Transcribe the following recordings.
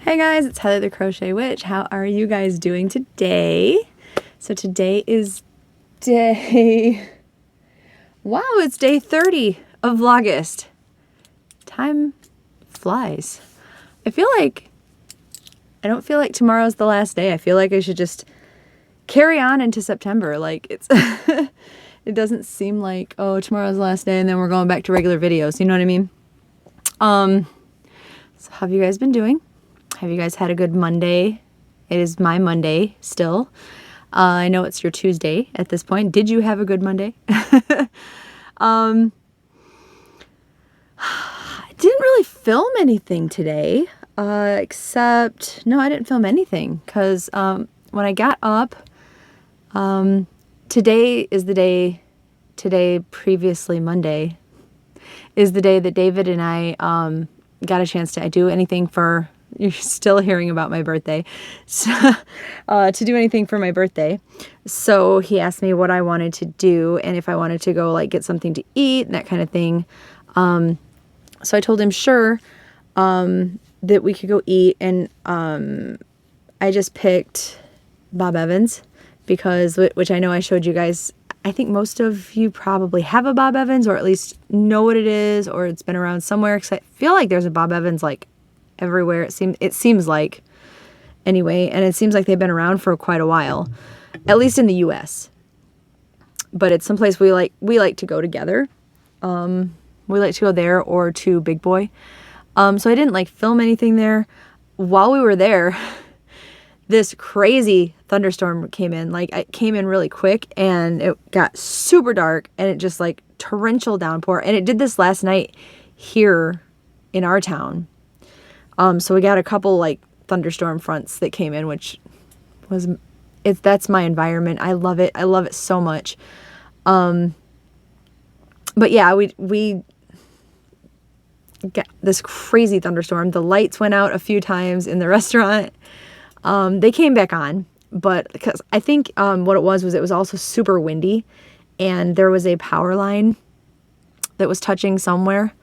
Hey guys, it's Heather the Crochet Witch. How are you guys doing today? So today is it's day 30 of Vlogust. Time flies. I don't feel like tomorrow's the last day. I feel like I should just carry on into September. Like it's it doesn't seem like, oh, tomorrow's the last day and then we're going back to regular videos. You know what I mean? So how have you guys been doing? Have you guys had a good Monday? It is my Monday still. I know it's your Tuesday at this point. Did you have a good Monday? I didn't really film anything today, except, no, I didn't film anything because when I got up, today, previously Monday, is the day that David and I got a chance to do anything for, you're still hearing about my birthday, so, to do anything for my birthday. So he asked me what I wanted to do and if I wanted to go like get something to eat and that kind of thing. So I told him sure, that we could go eat, and I just picked Bob Evans because, which I know I showed you guys. I think most of you probably have a Bob Evans, or at least know what it is, or it's been around somewhere, because I feel like there's a Bob Evans like everywhere. It seems like, anyway, and it seems like they've been around for quite a while, at least in the US. But it's someplace we like to go together. We like to go there or to Big Boy. So I didn't like film anything there. While we were there, this crazy thunderstorm came in. Like, it came in really quick and it got super dark and it just like torrential downpour. And it did this last night here in our town. So we got a couple like thunderstorm fronts that came in, which was, that's my environment. I love it. I love it so much. But yeah, we got this crazy thunderstorm. The lights went out a few times in the restaurant. They came back on, but because I think what it was also super windy, and there was a power line that was touching somewhere.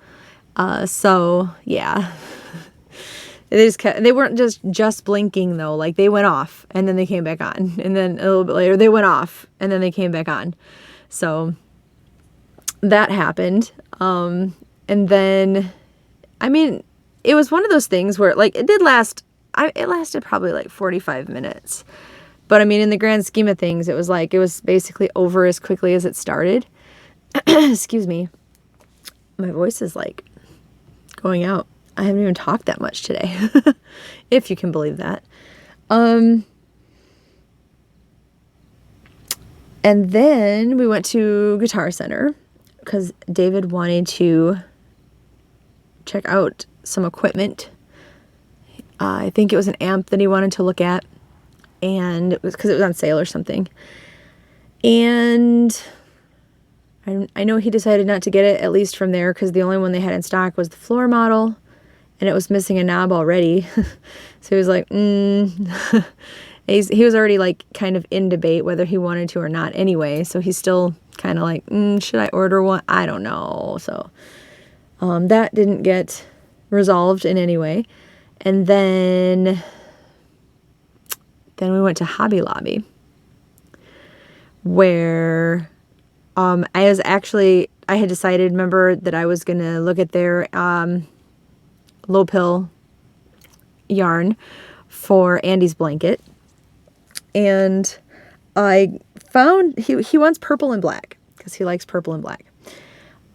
So yeah, they weren't just blinking though. Like, they went off and then they came back on, and then a little bit later they went off and then they came back on. So that happened. And then, I mean, it was one of those things where like it lasted probably like 45 minutes. But I mean, in the grand scheme of things, it was basically over as quickly as it started. Excuse me. My voice is like going out. I haven't even talked that much today, if you can believe that. And then we went to Guitar Center because David wanted to check out some equipment. I think it was an amp that he wanted to look at, and it was because it was on sale or something. And I know he decided not to get it, at least from there, because the only one they had in stock was the floor model, and it was missing a knob already. So he was like, he was already like kind of in debate whether he wanted to or not anyway. So he's still kind of like, should I order one? I don't know. So that didn't get resolved in any way. And then we went to Hobby Lobby, where I had decided, remember, that I was going to look at their low pill yarn for Andy's blanket. And I found, he wants purple and black because he likes purple and black.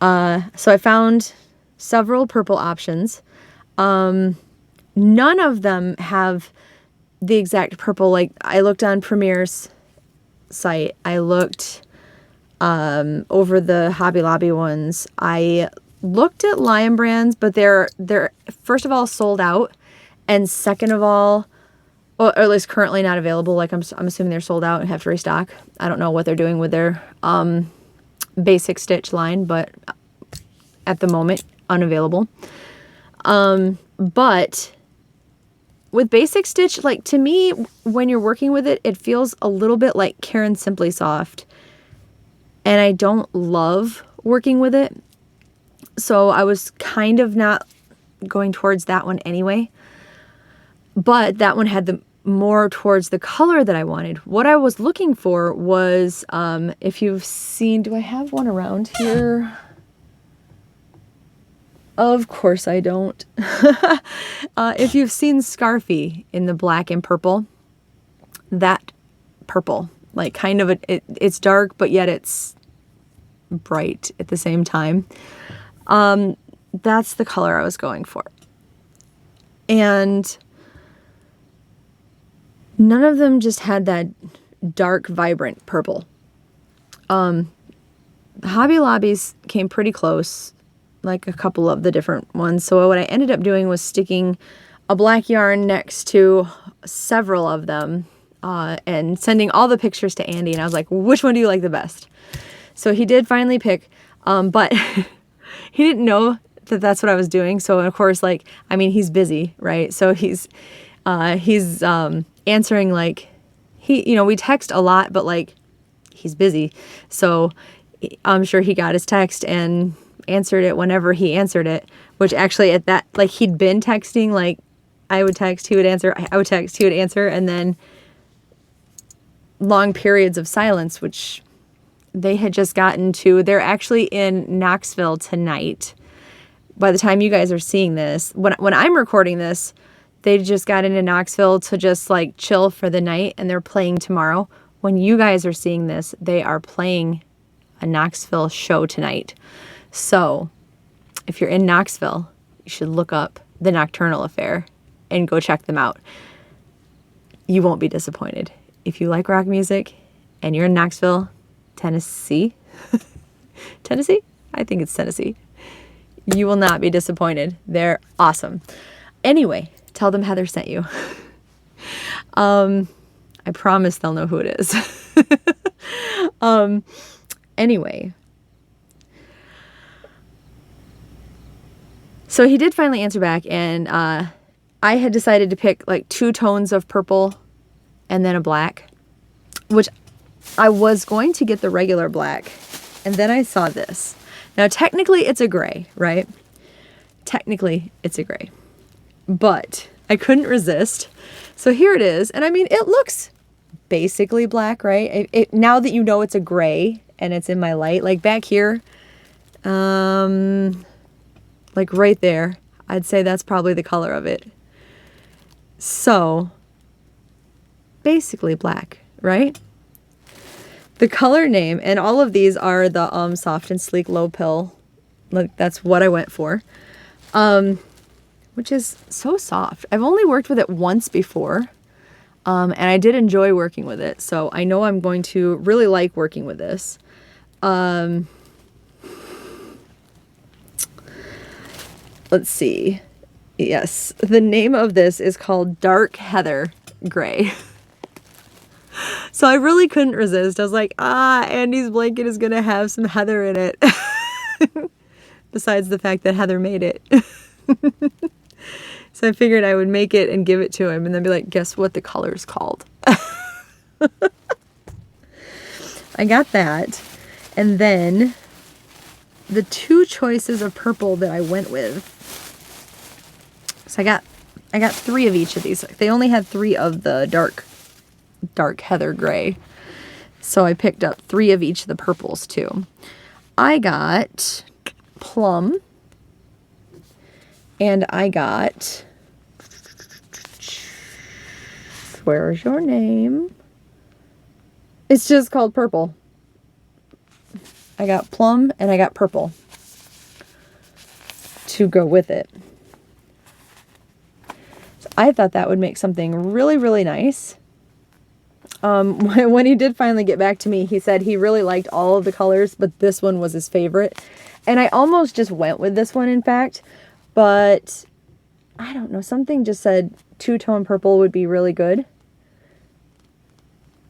So I found several purple options. None of them have the exact purple. Like, I looked on Premier's site. I looked over the Hobby Lobby ones. I looked at Lion Brands, but they're first of all sold out, and second of all, or at least currently not available. Like, I'm assuming they're sold out and have to restock. I don't know what they're doing with their basic stitch line, but at the moment, unavailable. But with basic stitch, like, to me, when you're working with it, it feels a little bit like Karen Simply Soft, and I don't love working with it. So I was kind of not going towards that one anyway. but that one had the more towards the color that I wanted. What I was looking for was, if you've seen, do I have one around here? Of course I don't. If you've seen Scarfy in the black and purple, that purple, like kind of it's dark, but yet it's bright at the same time. That's the color I was going for. And none of them just had that dark, vibrant purple. Hobby Lobby's came pretty close, like a couple of the different ones. So what I ended up doing was sticking a black yarn next to several of them, and sending all the pictures to Andy. And I was like, which one do you like the best? So he did finally pick, but he didn't know that that's what I was doing. So of course, like, I mean, he's busy, right? So he's answering, like, we text a lot, but like, he's busy. So I'm sure he got his text and answered it whenever he answered it, which actually at that, like, he'd been texting, like, I would text, he would answer, I would text, he would answer, and then long periods of silence, which they had just gotten to. They're actually in Knoxville tonight. By the time you guys are seeing this, when I'm recording this, they just got into Knoxville to just like chill for the night, and they're playing tomorrow. When you guys are seeing this, they are playing a Knoxville show tonight. So if you're in Knoxville, you should look up The Nocturnal Affair and go check them out. You won't be disappointed. If you like rock music and you're in Knoxville, Tennessee, Tennessee? I think it's Tennessee. You will not be disappointed. They're awesome. Anyway, tell them Heather sent you. I promise they'll know who it is. Anyway. So he did finally answer back, and I had decided to pick like 2 tones of purple and then a black, which I was going to get the regular black, and then I saw this. Now, technically, it's a gray, right? Technically, it's a gray. But I couldn't resist. So here it is. And I mean, it looks basically black, right? Now that you know it's a gray and it's in my light, like back here, like right there, I'd say that's probably the color of it. So, basically black, right? The color name, and all of these are the Soft and Sleek Low Pill. Like, that's what I went for. Which is so soft. I've only worked with it once before, and I did enjoy working with it. So I know I'm going to really like working with this. Let's see. Yes, the name of this is called Dark Heather Gray. So I really couldn't resist. I was like, Andy's blanket is going to have some heather in it. Besides the fact that Heather made it. So I figured I would make it and give it to him and then be like, guess what the color's called? I got that. And then the 2 choices of purple that I went with. So I got 3 of each of these. They only had 3 of the dark heather gray. So I picked up 3 of each of the purples too. I got plum, and I got, where's your name? It's just called purple. I got plum and I got purple to go with it. So I thought that would make something really, really nice. When he did finally get back to me, he said he really liked all of the colors, but this one was his favorite. And I almost just went with this one, in fact, but I don't know, something just said 2-tone purple would be really good.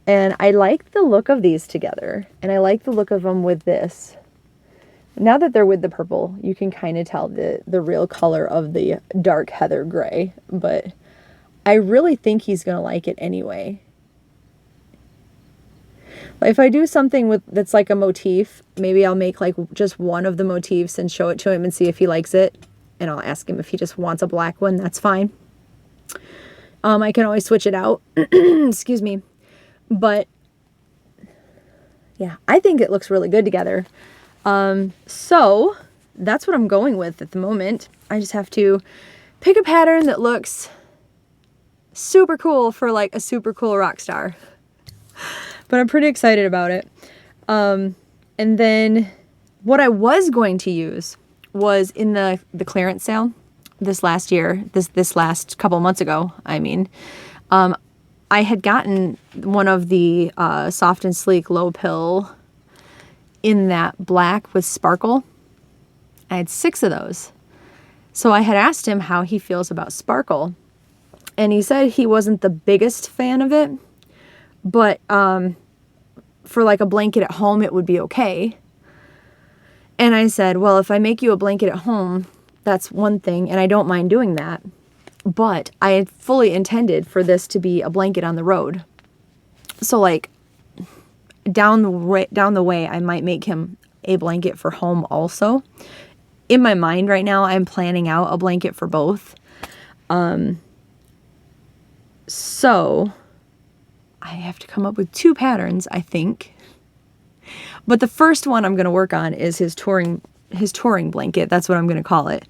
And I like the look of these together, and I like the look of them with this. Now that they're with the purple, you can kind of tell the real color of the dark heather gray, but I really think he's going to like it anyway. If I do something that's like a motif, maybe I'll make like just one of the motifs and show it to him and see if he likes it. And I'll ask him if he just wants a black one, that's fine. I can always switch it out. Excuse me. But yeah, I think it looks really good together. So that's what I'm going with at the moment. I just have to pick a pattern that looks super cool for like a super cool rock star. But I'm pretty excited about it. And then what I was going to use was in the clearance sale this last year, this last couple months ago, I mean, I had gotten one of the Soft and Sleek low pill in that black with sparkle. I had 6 of those. So I had asked him how he feels about sparkle. And he said he wasn't the biggest fan of it, but for like a blanket at home, it would be okay. And I said, well, if I make you a blanket at home, that's one thing, and I don't mind doing that. But I had fully intended for this to be a blanket on the road. So like down the way, I might make him a blanket for home also. In my mind right now, I'm planning out a blanket for both. So I have to come up with 2 patterns, I think. But the first one I'm going to work on is his touring blanket. That's what I'm going to call it,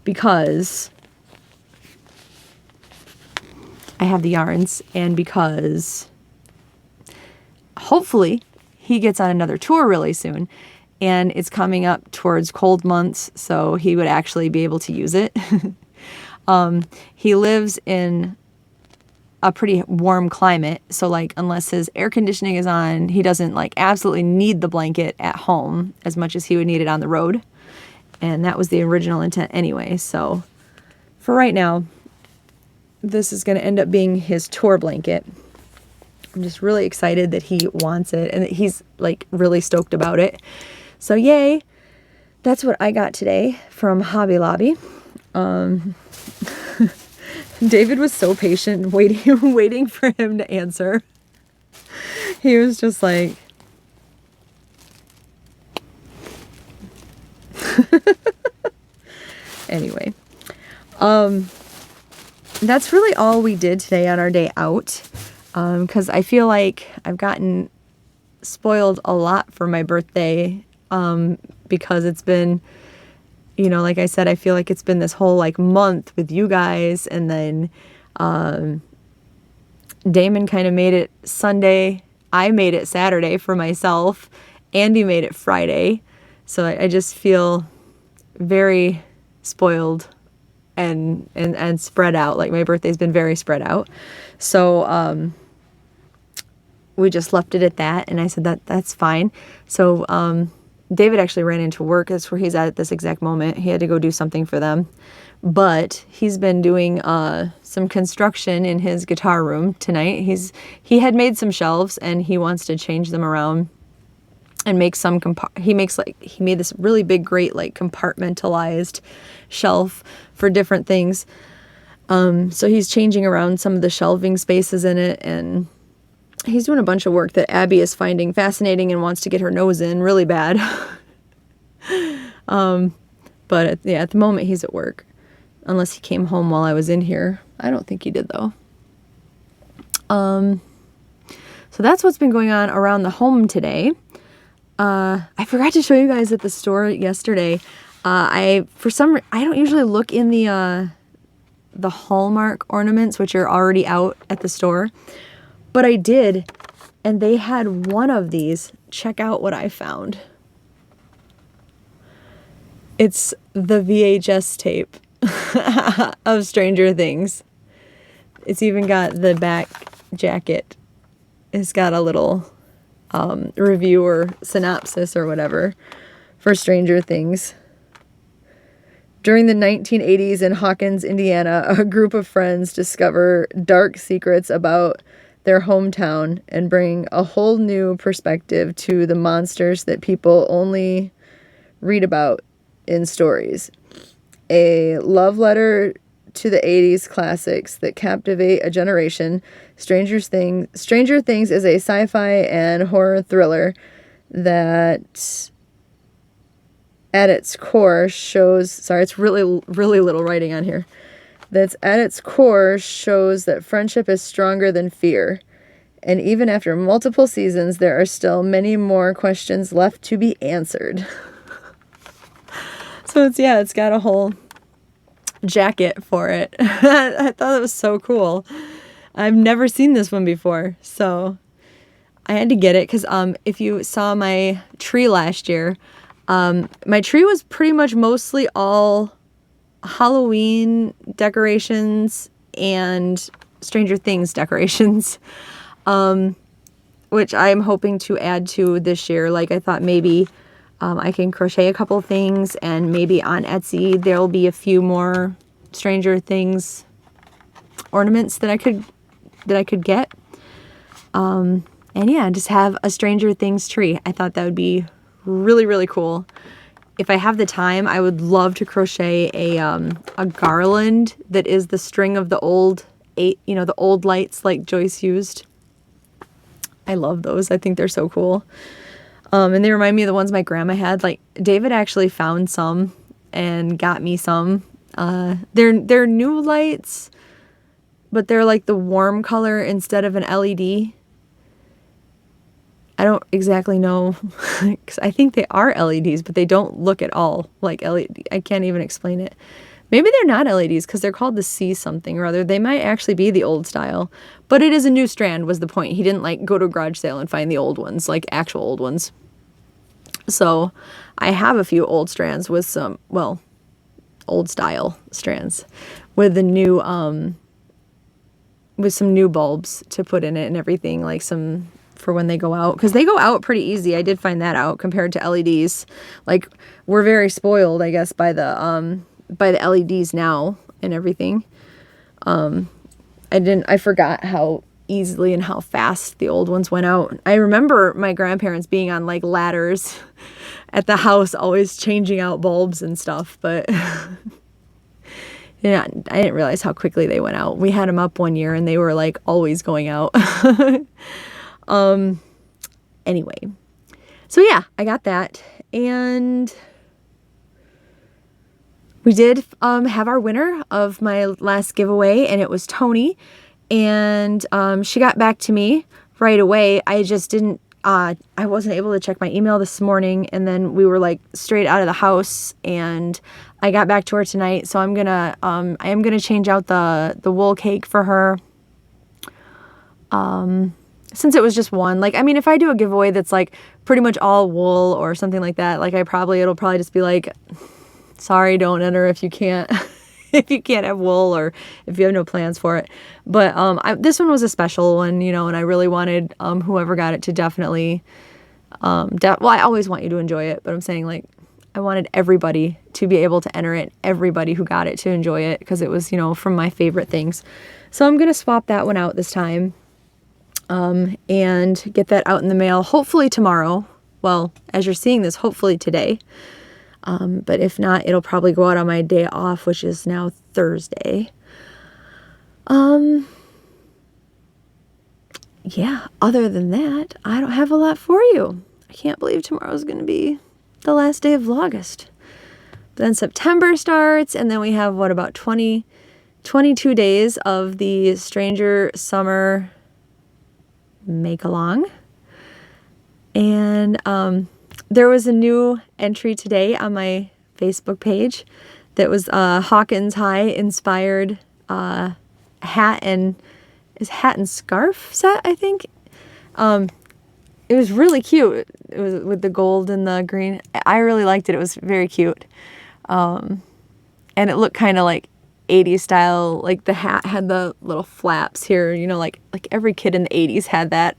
because I have the yarns, and because hopefully he gets on another tour really soon, and it's coming up towards cold months, so he would actually be able to use it. He lives in a pretty warm climate, so like unless his air conditioning is on, he doesn't like absolutely need the blanket at home as much as he would need it on the road. And that was the original intent anyway. So for right now, this is going to end up being his tour blanket. I'm just really excited that he wants it and that he's like really stoked about it. So yay. That's what I got today from Hobby Lobby. David was so patient waiting for him to answer. He was just like, anyway, that's really all we did today on our day out. Because I feel like I've gotten spoiled a lot for my birthday. Because it's been, you know, like I said, I feel like it's been this whole like month with you guys, and then Damon kind of made it Sunday. I made it Saturday for myself. Andy made it Friday. So I just feel very spoiled and spread out. Like my birthday's been very spread out. So we just left it at that, and I said that's fine. So David actually ran into work. That's where he's at this exact moment. He had to go do something for them. But he's been doing some construction in his guitar room tonight. He had made some shelves, and he wants to change them around and make some he made this really big, great, like compartmentalized shelf for different things. So he's changing around some of the shelving spaces in it, and he's doing a bunch of work that Abby is finding fascinating and wants to get her nose in really bad. But at the moment he's at work, unless he came home while I was in here. I don't think he did though. So that's what's been going on around the home today. I forgot to show you guys at the store yesterday. I don't usually look in the Hallmark ornaments, which are already out at the store. But I did, and they had one of these. Check out what I found. It's the VHS tape of Stranger Things. It's even got the back jacket. It's got a little review or synopsis or whatever for Stranger Things. During the 1980s in Hawkins, Indiana, a group of friends discover dark secrets about their hometown and bring a whole new perspective to the monsters that people only read about in stories. A love letter to the 80s classics that captivate a generation. Stranger Things is a sci-fi and horror thriller that at its core shows, sorry, it's really, really little writing on here, that's at its core shows that friendship is stronger than fear. And even after multiple seasons, there are still many more questions left to be answered. So it's got a whole jacket for it. I thought it was so cool. I've never seen this one before, so I had to get it because if you saw my tree last year, my tree was pretty much mostly all Halloween decorations and Stranger Things decorations, which I'm hoping to add to this year. Like, I thought maybe I can crochet a couple things, and maybe on Etsy there'll be a few more Stranger Things ornaments that I could get. And yeah, just have a Stranger Things tree. I thought that would be really, really cool. If I have the time, I would love to crochet a garland that is the string of the old the old lights like Joyce used. I love those. I think they're so cool. And they remind me of the ones my grandma had. Like, David actually found some and got me some. They're new lights, but they're like the warm color instead of an LED. I don't exactly know, because I think they are LEDs, but they don't look at all like LED. I can't even explain it. Maybe they're not LEDs because they're called the C something or other. They might actually be the old style, but it is a new strand was the point. He didn't like go to a garage sale and find the old ones, like actual old ones. So I have a few old strands with some, well, old style strands with the new, with some new bulbs to put in it and everything, like some for when they go out, because they go out pretty easy. I did find that out compared to LEDs. Like, we're very spoiled, I guess, by the LEDs now and everything. I forgot how easily and how fast the old ones went out. I remember my grandparents being on like ladders at the house, always changing out bulbs and stuff, but yeah, I didn't realize how quickly they went out. We had them up one year and they were like always going out. Anyway, so yeah, I got that, and we did have our winner of my last giveaway, and it was Tony, and she got back to me right away. I just didn't I wasn't able to check my email this morning, and then we were like straight out of the house, and I got back to her tonight, so I am gonna change out the wool cake for her. Since it was just one, like, I mean, if I do a giveaway that's like pretty much all wool or something like that, like it'll probably just be like, sorry, don't enter if you can't, if you can't have wool or if you have no plans for it. But, this one was a special one, and I really wanted, whoever got it to definitely, well, I always want you to enjoy it, but I'm saying, like, I wanted everybody to be able to enter it, everybody who got it to enjoy it, because it was, from my favorite things. So I'm going to swap that one out this time. And get that out in the mail, hopefully tomorrow. Well, as you're seeing this, hopefully today. But if not, it'll probably go out on my day off, which is now Thursday. Yeah, other than that, I don't have a lot for you. I can't believe tomorrow's going to be the last day of Vlogust. Then September starts, and then we have, about 22 days of the Stranger Summer make-along. And there was a new entry today on my Facebook page that was Hawkins High inspired hat and scarf set, I think. It was really cute. It was with the gold and the green. I really liked it. It was very cute. And it looked kind of like 80s style, like the hat had the little flaps here, like every kid in the 80s had that.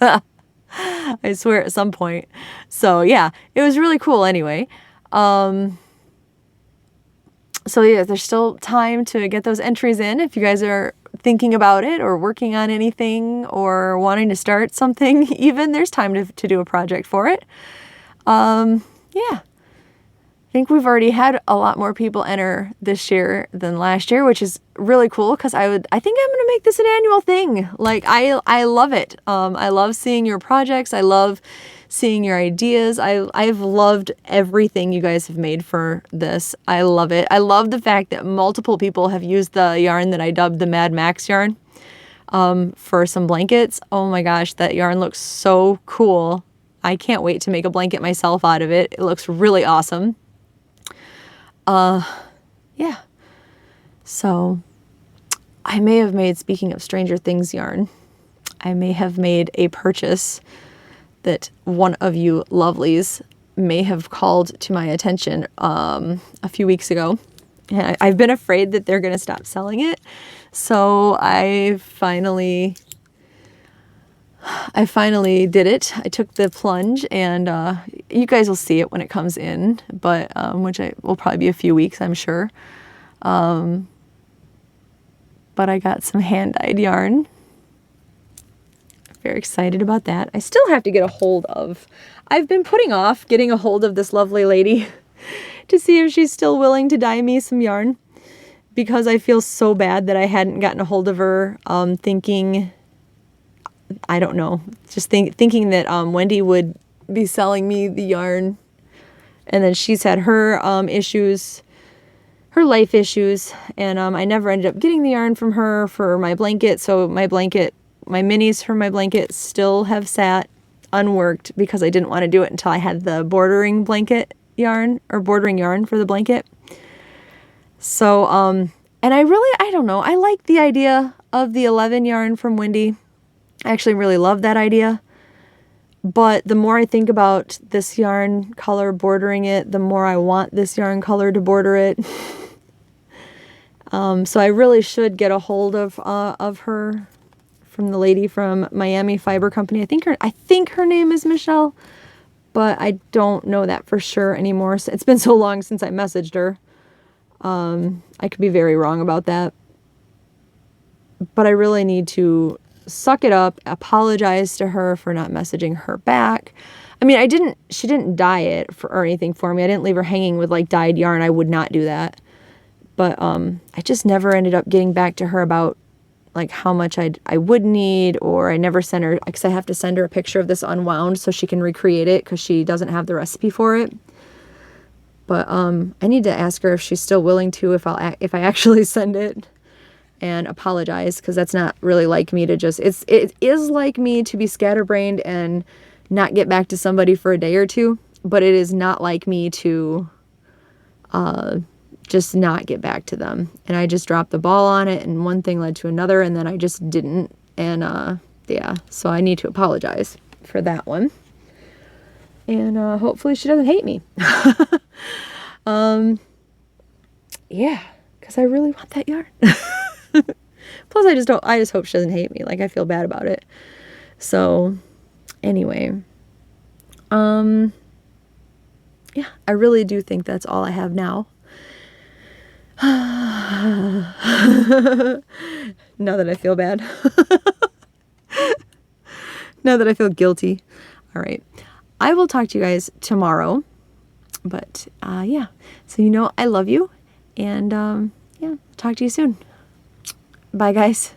I swear at some point. So yeah, it was really cool anyway. So yeah, there's still time to get those entries in if you guys are thinking about it or working on anything or wanting to start something even. There's time to do a project for it. Yeah. think we've already had a lot more people enter this year than last year, which is really cool because I think I'm gonna make this an annual thing. Like I love it. I love seeing your projects. I love seeing your ideas. I've loved everything you guys have made for this. I love it. I love the fact that multiple people have used the yarn that I dubbed the Mad Max yarn for some blankets. Oh my gosh, that yarn looks so cool. I can't wait to make a blanket myself out of it. It looks really awesome. Yeah. So I may have made, speaking of Stranger Things yarn, I may have made a purchase that one of you lovelies may have called to my attention a few weeks ago. And I've been afraid that they're going to stop selling it. So I finally did it. I took the plunge, and you guys will see it when it comes in, but which will probably be a few weeks, I'm sure. But I got some hand-dyed yarn. Very excited about that. I still have to get a hold of. I've been putting off getting a hold of this lovely lady to see if she's still willing to dye me some yarn, because I feel so bad that I hadn't gotten a hold of her, thinking, I don't know, just thinking that Wendy would be selling me the yarn, and then she's had her issues, her life issues, and I never ended up getting the yarn from her for my blanket. So my minis for my blanket still have sat unworked because I didn't want to do it until I had the bordering blanket yarn, or bordering yarn for the blanket. So and I don't know, I like the idea of the 11 yarn from Wendy. I actually really love that idea, but the more I think about this yarn color bordering it, the more I want this yarn color to border it. So I really should get a hold of her, from the lady from Miami Fiber Company. I think her name is Michelle, but I don't know that for sure anymore. It's been so long since I messaged her. I could be very wrong about that, but I really need to suck it up, apologize to her for not messaging her back. I mean, she didn't dye it or anything for me. I didn't leave her hanging with like dyed yarn. I would not do that. But I just never ended up getting back to her about like how much I would need, or I never sent her, because I have to send her a picture of this unwound so she can recreate it, because she doesn't have the recipe for it. But I need to ask her if she's still willing to, if I actually send it, and apologize, because that's not really like me to just, it is like me to be scatterbrained and not get back to somebody for a day or two, but it is not like me to just not get back to them. And I just dropped the ball on it, and one thing led to another, and then I just didn't. And yeah, so I need to apologize for that one. And hopefully she doesn't hate me. Yeah, because I really want that yarn. Plus I just hope she doesn't hate me. Like, I feel bad about it. So anyway, yeah, I really do think that's all I have now. Now that I feel bad. Now that I feel guilty. All right. I will talk to you guys tomorrow. But yeah. So I love you. And yeah, talk to you soon. Bye, guys.